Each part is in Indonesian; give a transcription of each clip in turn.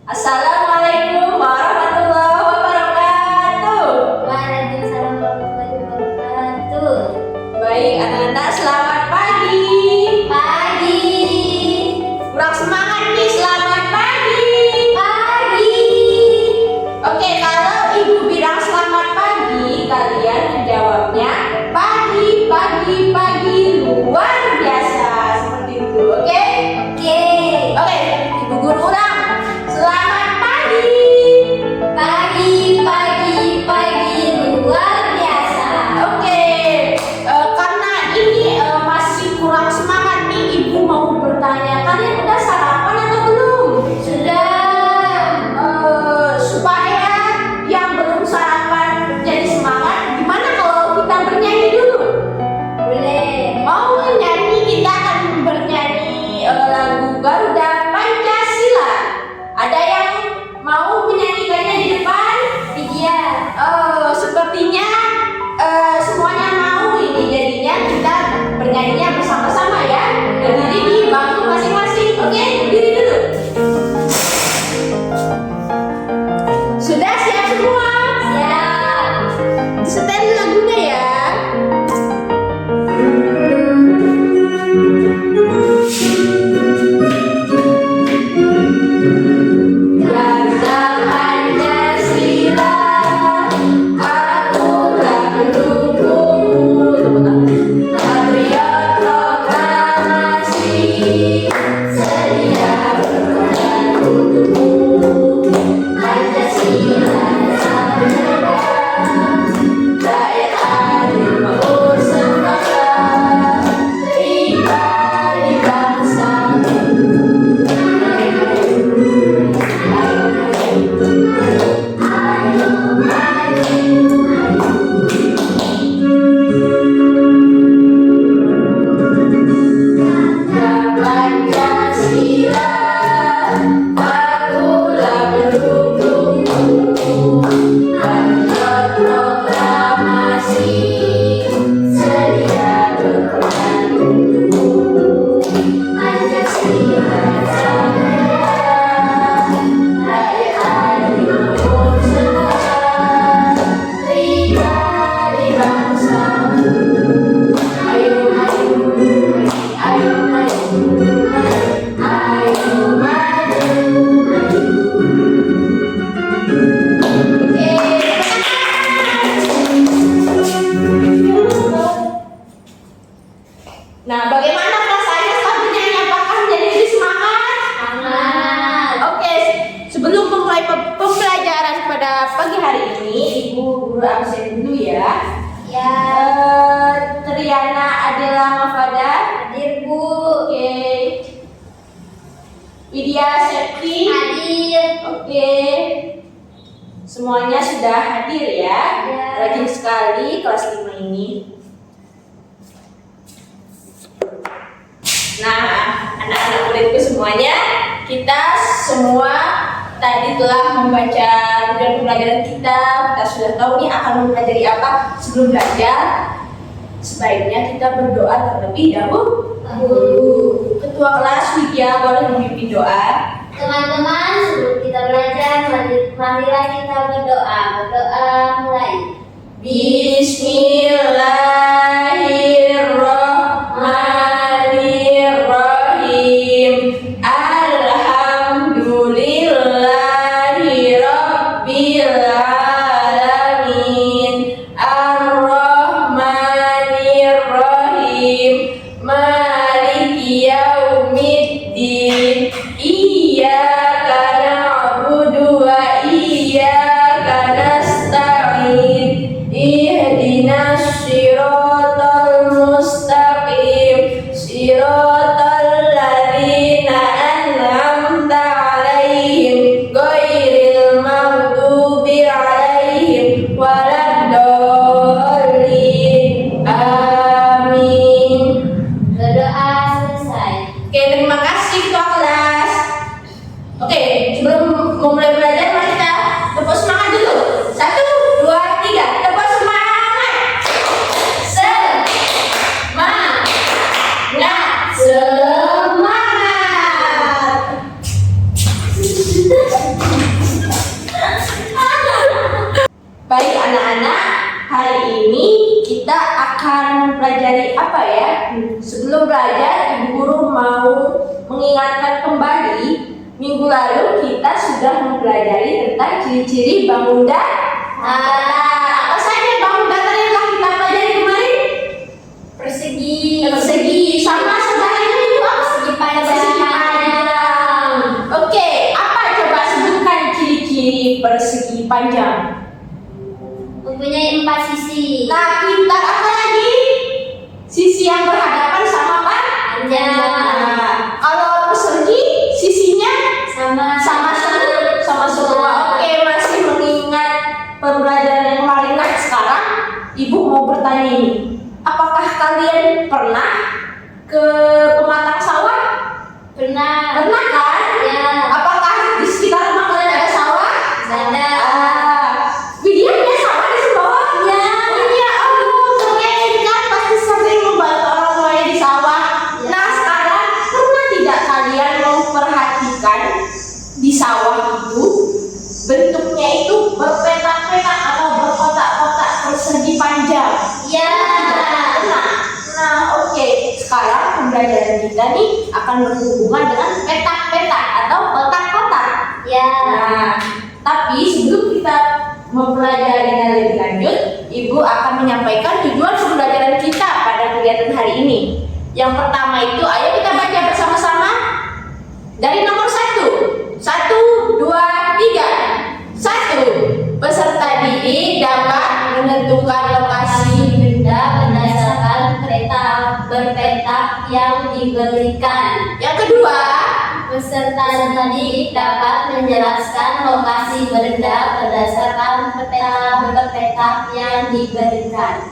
Assalamualaikum warahmatullahi wabarakatuh. Waalaikumsalam warahmatullahi wabarakatuh. Baik anak-anak, selamat pagi. Pagi. Kurang semangat nih, selamat pagi. Pagi. Oke, kalau ibu bilang selamat pagi, kalian menjawabnya pagi, pagi, pagi luar biasa. Seperti itu, oke? Oke. Oke, ibu guru ulang. Selamat pagi. Pagi, pagi, pagi luar biasa. Oke, karena ini masih kurang semangat nih, ibu mau bertanya, kalian udah sarapan atau belum? Sudah. Supaya yang belum sarapan jadi semangat, gimana kalau kita bernyanyi dulu? Boleh. Mau nyanyi, kita akan bernyanyi lagu Garuda Pancasila. Ada yang mau menyanyikannya di depan? Iya. Sepertinya semuanya mau ini, jadinya kita bernyanyinya bersama-sama ya. Berdiri di bangku masing-masing. Oke, berdiri dulu. Sudah siap semua? Siap. Setel lagunya ya. Garuda Pancasila, akulah pendukungmu. Patriot proklamasi, sedia berkorban untukmu. Pancasila sabda, rakyat adil makmur sempurna, pribadi bangsamu. Pancasila, akulah pendukungmu. Patriot proklamasi, sedia berkorban untukmu. Pancasila sabda, rakyat adil makmur sempurna, pribadi bangsamu. Ayo maju, ayo maju, ayo maju. Nah, bagaimana perasaannya setelah bernyanyi? Apakah menjadi lebih semangat? Semangat. Oke, sebelum memulai pembelajaran pada pagi hari ini, Ibu guru absen dulu ya. Ya. Triana Adela Mafada. Hadir, Bu. Oke. Widya Septi. Hadir. Oke. Semuanya sudah hadir ya. Ya. Rajin sekali kelas 5 ini. Nah, anak-anak muridku semuanya, kita semua tadi telah membaca tujuan pembelajaran kita. Kita sudah tahu nih akan mempelajari apa. Sebelum belajar, sebaiknya kita berdoa terlebih dahulu. Ketua kelas Widya boleh memimpin doa. Teman-teman, sebelum kita belajar, marilah kita berdoa. Berdoa mulai. Bismillahirrahmanirrahim. Alhamdulillahirabbil alamin. Arrahmanirrahim. Maliki yaumiddin. Iyyaka na'budu wa iyyaka nasta'in. Ihdinas siratal mustaqim. Siratal ladzina an'amta 'alaihim ghairil maghdubi 'alaihim waladdallin. Amin. Berdoa selesai. Oke, terima kasih ketua kelas. Oke, sebelum memulai belajar, mari kita tepuk semangat dulu. 1, 2, 3, tepuk semangat. Semangat. Semangat. sebelum belajar, Ibu Guru mau mengingatkan kembali, minggu lalu kita sudah mempelajari tentang ciri-ciri bangun datar. Apa saja bangun datar yang telah kita pelajari kemarin? Persegi, sama sebenarnya itu apa? Persegi panjang. Oke, apa coba sebutkan ciri-ciri persegi panjang? Mempunyai 4 sisi. Nah, kita apa lagi? Sisi yang berhadapan sama Panjang. Nah, kalau persegi sisinya sama semua. Oke, masih mengingat pembelajaran yang kemarin. Nah, sekarang Ibu mau bertanya ini. Apakah kalian pernah ke pematang sawah? Pernah. Pernah kan? Ya. Apakah di sekitar rumah kalian ada sawah? Ada. Widya punya sawah di bawah? Ya. Punya. Kalian kan pasti sering membantu orang tuanya di sawah. Ya. Nah, sekarang pernah tidak kalian memperhatikan di sawah itu bentuknya itu berpetak-petak atau berkotak-kotak persegi panjang? Ya. Nah, oke. Sekarang pembelajaran kita nih akan berhubungan dengan petak-petak atau kotak-kotak. Ya. Nah, tapi sebelum kita mempelajarinya lebih lanjut, Ibu akan menyampaikan tujuan pembelajaran kita pada kegiatan hari ini. Yang pertama itu, ayo kita baca bersama-sama dari nomor 1. 1, 2, 3. 1. Peserta didik dapat menentukan lokasi Benda berdasarkan peta berpetak yang diberikan. Yang kedua, Peserta didik dapat menjelaskan lokasi benda berdasarkan peta berpetak yang diberikan.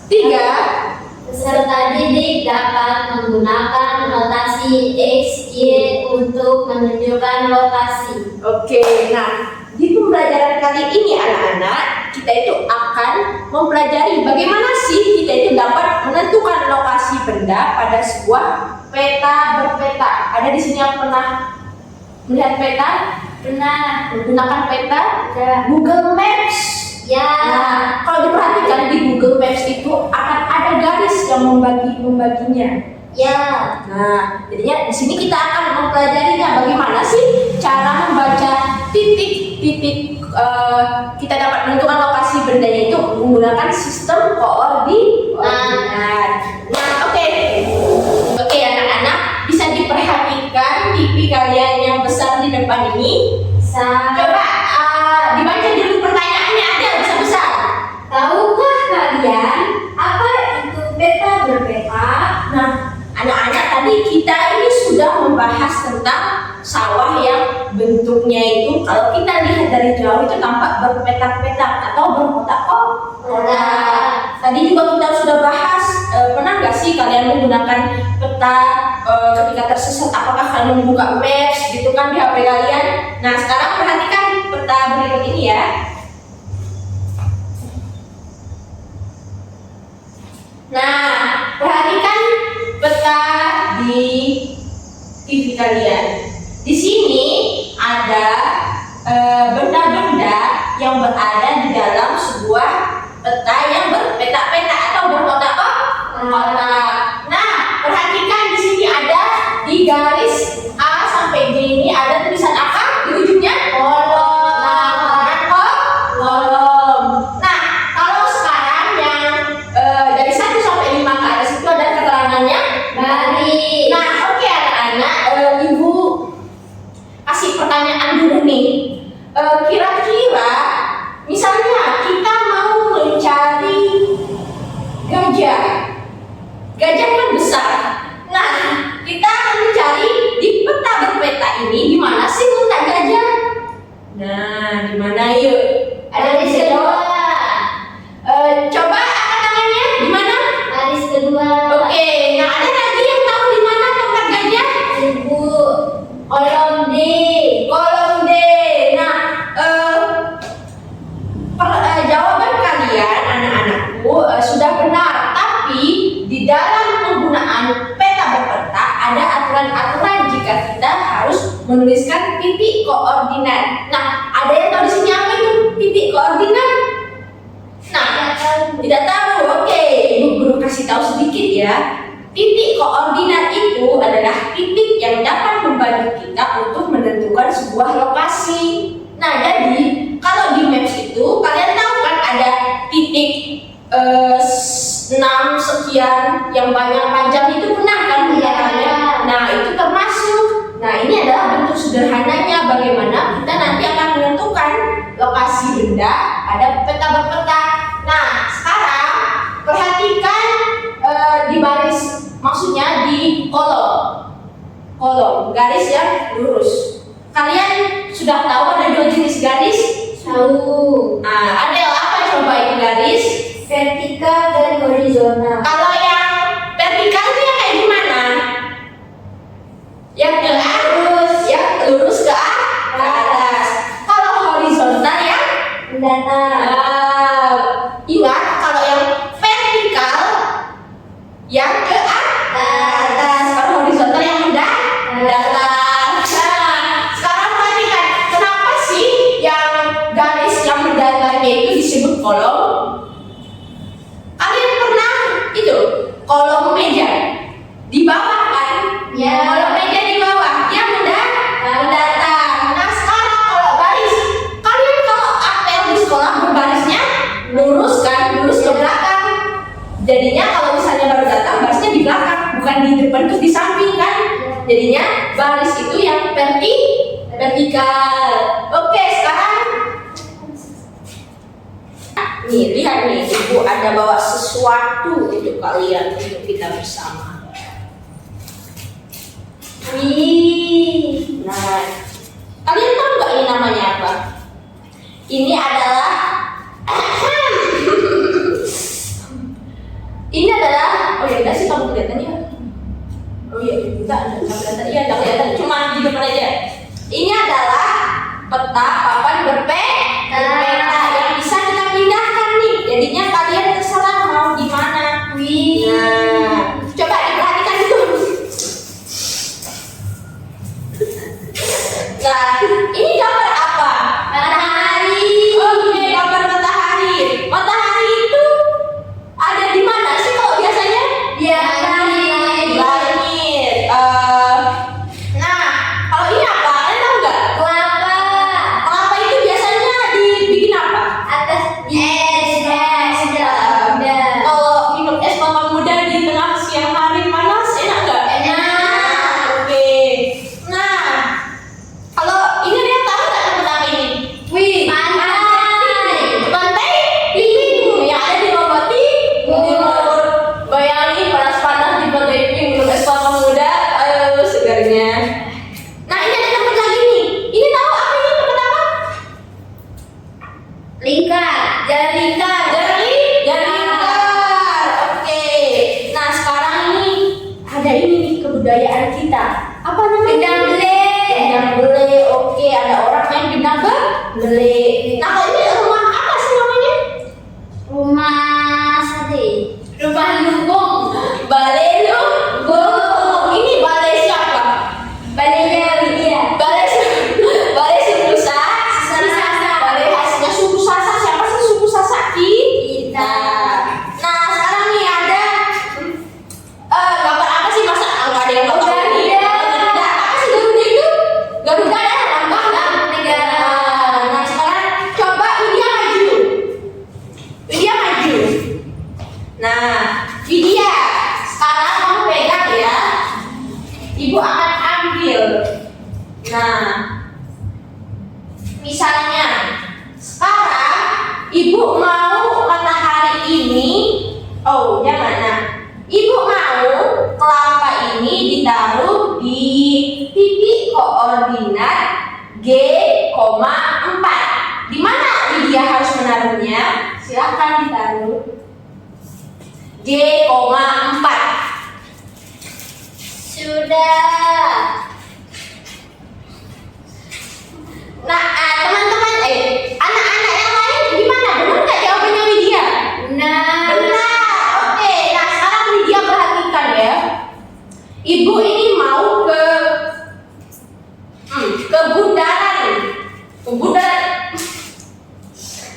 3. Peserta didik dapat menggunakan notasi X, Y untuk menunjukkan lokasi. Oke, nah di pembelajaran kali ini anak-anak kita itu akan mempelajari bagaimana sih kita itu dapat menentukan lokasi benda pada sebuah peta berpetak. Ada di sini yang pernah melihat peta? Pernah. Menggunakan peta? Ya. Google Maps. Ya. Nah, kalau diperhatikan di Google Maps itu akan ada garis yang membaginya. Ya. Nah, jadinya di sini kita akan mempelajarinya bagaimana sih cara membaca titik-titik kita dapat menentukan lokasi bendanya itu menggunakan sistem koordinat. Nah, oke anak-anak, bisa diperhatikan TV kalian yang besar di depan ini. Coba dibaca dulu pertanyaannya, ada besar-besar. Tahukah kalian apa itu peta berpetak? Nah, anak-anak, tadi kita ini sudah membahas tentang sawah yang bentuknya itu kalau kita lihat dari jauh itu tampak berpetak-petak atau berkotak-kotak. Tadi juga kita sudah bahas, pernah nggak sih kalian menggunakan peta ketika tersesat? Apakah kalian membuka maps gitu kan di HP kalian? Nah, sekarang perhatikan peta berikut ini ya. Nah, perhatikan peta di TV kalian. Di sini ada benda-benda yang berada di dalam sebuah peta yang berpetak-petak atau berkotak-kotak. Nah, perhatikan di sini ada di garis A sampai G ini ada tulisan apa? Di ujungnya kolom. Nah, kolom. Nah, kalau sekarang yang dari 1 sampai 5 ke atas itu ada keterangannya Baris. Nah, oke anak-anak, Ibu kasih pertanyaan dulu nih. Kira-kira misalnya kita mau mencari gajah. Gajah kan besar. Nah, kita akan mencari di peta berpeta ini di mana sih letak gajah? Nah, di mana yuk? Ada Baris di kedua. Coba angkat tangannya di mana? Baris kedua. Oke, nah ada lagi yang tahu di mana tempat gajah? Ibu. Kolom D. Kolom D. Nah, jawaban kalian anak-anakku sudah benar, tapi di dalam penggunaan peta berpeta ada aturan-aturan jika kita harus menuliskan titik koordinat. Nah, ada yang tahu di sini apa itu titik koordinat? Nah, tidak tahu. Oke, Ibu Guru kasih tahu sedikit ya. titik koordinat itu adalah titik yang dapat membantu kita untuk menentukan sebuah lokasi. Nah, jadi kalau di Maps itu kalian tahu kan ada titik 6 sekian yang banyak panjang itu pernah kan belakangnya. Nah, itu termasuk. Nah, ini adalah bentuk sederhananya bagaimana kita nanti akan menentukan lokasi benda pada peta berpeta. Nah, sekarang perhatikan di baris, maksudnya di kolom garis yang lurus. Kalian sudah tahu ada 2 jenis garis? Tahu. Nah, ada apa coba itu garis? Vertikal dan horizontal. Kalau yang vertikal itu yang kayak gimana? Yang lurus ke atas. Kalau horizontal yang mendatar. Ingat kalau yang vertikal yang ke atas. Kalau horizontal yang mendatar. Nah, sekarang perhatikan kenapa sih yang garis yang mendatarnya itu disebut kolom? Kalian pernah itu kolom meja di bawah kan? Ya. Kolom meja di bawah dia mendatar. Nah, sekarang kalau baris, kalian kalau apel di sekolah berbarisnya lurus kan, lurus ke belakang. Jadinya kalau misalnya baru datang barisnya di belakang, bukan di depan terus di samping kan? Jadinya baris itu yang vertikal. Oke, sekarang nih, lihat nih, Ibu ada bawa sesuatu untuk kalian, untuk kita bersama. Wih, nah, kalian tahu nggak ini namanya apa? Ini adalah ini adalah, oh ya udah sih kamu kelihatan ya. Oh iya, enggak kelihatan, iya enggak kelihatan, cuma di depan aja. Ini adalah peta papan berpeta yang bisa kita pindahkan nih. Jadinya kalian terserah mau di mana. Wih. Nah, coba diperhatikan dulu. Nah, ini gambar apa? Matahari. Oke, gambar matahari. Matahari itu ada di mana sih kalau biasanya? Ya, Di langit. Nah, kalau ini apa? Kalian tahu nggak? kelapa. Kelapa itu biasanya dibikin apa? Atas es. Kalau minum es kelapa muda di tengah siang hari panas, enak nggak? Enak. Oke. Nah, kalau ini dia tahu nggak tentang ini? Wih, pantai Pink yang ada di Lombok Timur. Bayangin panas-panas di pantai Pink minum es kelapa muda, ayo segarnya. Nah, ini ada tempat lagi nih. Ini tahu apa ini tempat apa? Lingkar. Jalan lingkar. Oke. Nah, sekarang ini ada ini nih kebudayaan kita. Apa namanya? Gendang bele. Gendang bele. Oke, ada orang main gendang bele. Nah, kalau ini rumah apa sih namanya? Rumah sate. Rumah lumbung. Balai lumbung. Ini balai siapa? Balainya Lydia. Balai suku Sasa. Balai khasnya suku Sasa. Siapa sih suku Sasa? Kita. Nah, sekarang nih ada gambar apa sih, masa nggak ada yang tahu? Garuda. Apa sih Garuda itu? Garuda adalah lambang negara. Nah, sekarang coba Widya maju. Nah, Widya, sekarang kamu pegang ya. Ibu akan ambil. Nah, misalnya sekarang ibu mau matahari ini, oh jangan. Nah, ibu mau kelapa ini ditaruh di titik koordinat G,4. Di mana Widya harus menaruhnya? Silakan ditaruh G,4. Sudah. Nah, teman-teman, anak-anak yang lain gimana? Benar nggak jawabannya Widya? Benar. Benar. Oke, nah sekarang Widya perhatikan ya. Ibu ini mau ke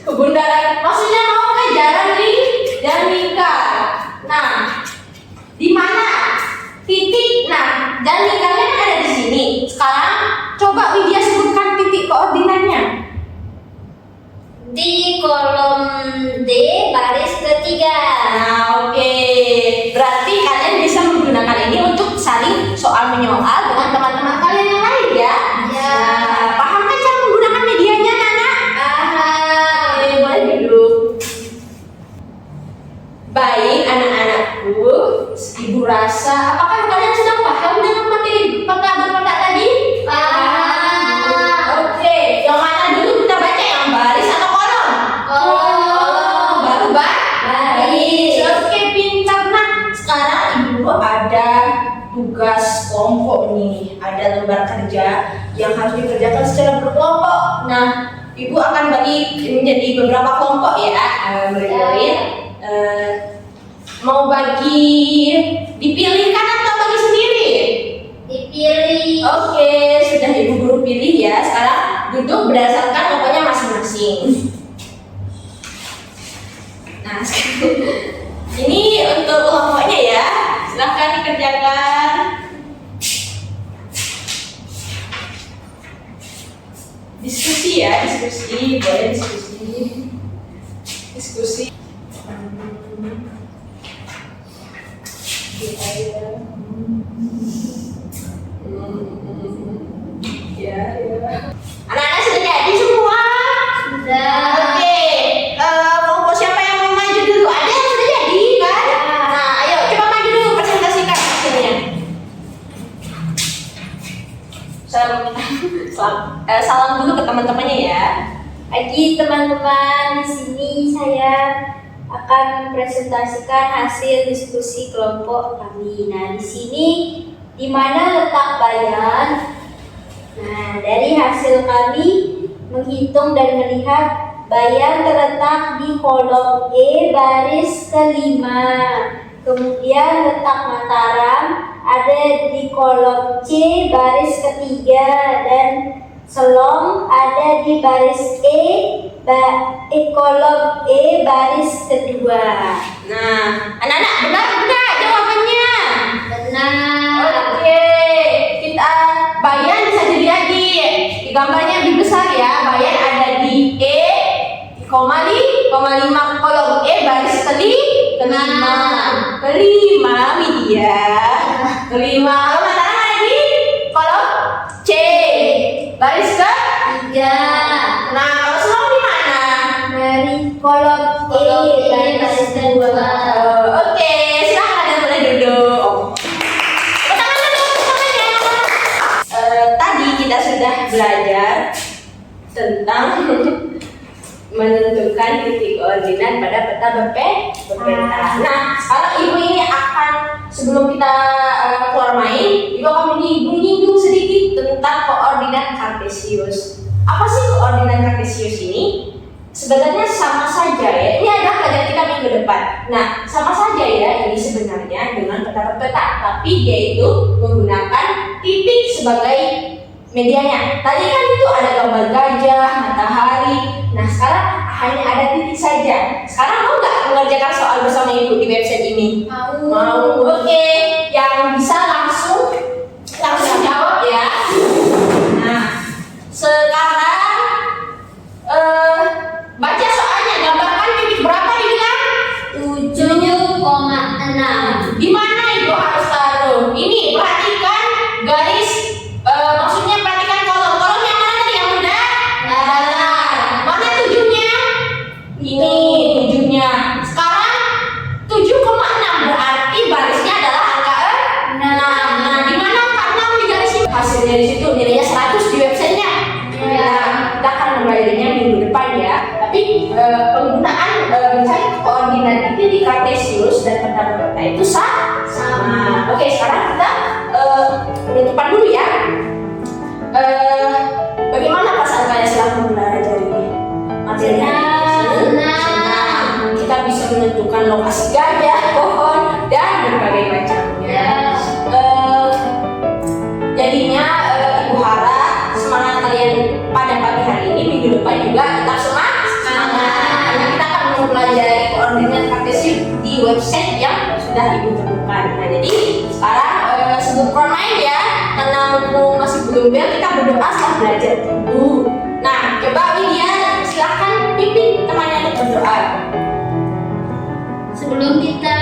kebundaran. Maksudnya mau ke jalan lingkar. Nah, di mana tugas kelompok nih. Ada lembar kerja yang harus dikerjakan secara berkelompok. Nah, Ibu akan bagi menjadi beberapa kelompok ya, murid-murid. Mau bagi dipilihkan atau bagi sendiri? Dipilih. Oke, sudah Ibu guru pilih ya. Sekarang duduk berdasarkan kelompoknya masing-masing. Nah, ini untuk kelompoknya ya. Silahkan dikerjakan. Diskusi ya, diskusi, boleh diskusi. Diskusi. Ya, ya. Anak-anak sudah jadi semua? Sudah. Oke, kelompok siapa yang mau maju dulu? Ada yang sudah jadi kan? Nah, ayo coba maju dulu, presentasikan hasilnya. Salam dulu ke teman-temannya ya. Pagi teman-teman, di sini saya akan mempresentasikan hasil diskusi kelompok kami. Nah, di sini di mana letak bayan? Nah, dari hasil kami menghitung dan melihat bayan terletak di kolom E baris kelima. Kemudian letak Mataram ada di kolom C baris ketiga dan Selong ada di baris kolom E baris kedua. Nah, anak-anak benar tidak jawabannya? Benar. Oke, kita bayan bisa dilihat di gambarnya lebih besar ya. Bayan ada di E, koma 5 kolom E baris kelima. Kelima, Widya. Kelima, kalau Mataram ada di kolom C, baris Tiga. Nah, kalau Selong di mana? Dari kolom E baris kedua. Oke, silakan Anda boleh duduk. Tadi kita sudah belajar tentang menentukan titik koordinat pada peta berpeta. Nah, sekarang Ibu ini akan sebelum kita keluar main, Ibu akan menyinggung sedikit tentang koordinat kartesius. Apa sih koordinat kartesius ini? Sebenarnya sama saja ya. Ini adalah pelajaran kita minggu depan. Nah, sama saja ya ini sebenarnya dengan peta berpeta, tapi dia itu menggunakan titik sebagai medianya. Tadi kan itu ada gambar gajah, matahari. Nah, sekarang hanya ada titik saja. Sekarang mau nggak mengerjakan soal bersama Ibu di website ini? Mau. Oke, yang bisa langsung jawab ya. Nah, sekarang baca soalnya, gambarkan titik berapa dibilang? 7,6. Di mana Ibu harus taruh? Ini perhatikan garis, maksudnya perhatikan kolom. Kolom yang mana tadi yang udah? Mana tujuhnya? Ini tujuhnya. Sekarang 7,6 berarti barisnya adalah angka 6. Nah, di mana angka 6 di garis ini? Hasilnya di situ nilainya 100 di websitenya. Nah, kita akan mempelajarinya minggu depan ya. Tapi penggunaan mencari koordinat titik kartesius dan peta berpeta itu sama. Oke, sekarang kita penutupan dulu ya. Bagaimana perasaan kalian setelah mempelajari materi ini? Senang. Kita bisa menentukan lokasi gajah, pohon, dan berbagai macamnya. Jadinya Ibu harap semangat kalian pada pagi hari ini, minggu depan juga tetap semangat. Karena kita akan mempelajari koordinat kartesius di website yang sudah Ibu temukan. Nah, jadi sekarang sebelum keluar main ya, karena mumpung masih belum bel, kita berdoa setelah belajar dulu. Nah, coba Widya silahkan pimpin temannya untuk berdoa. Sebelum kita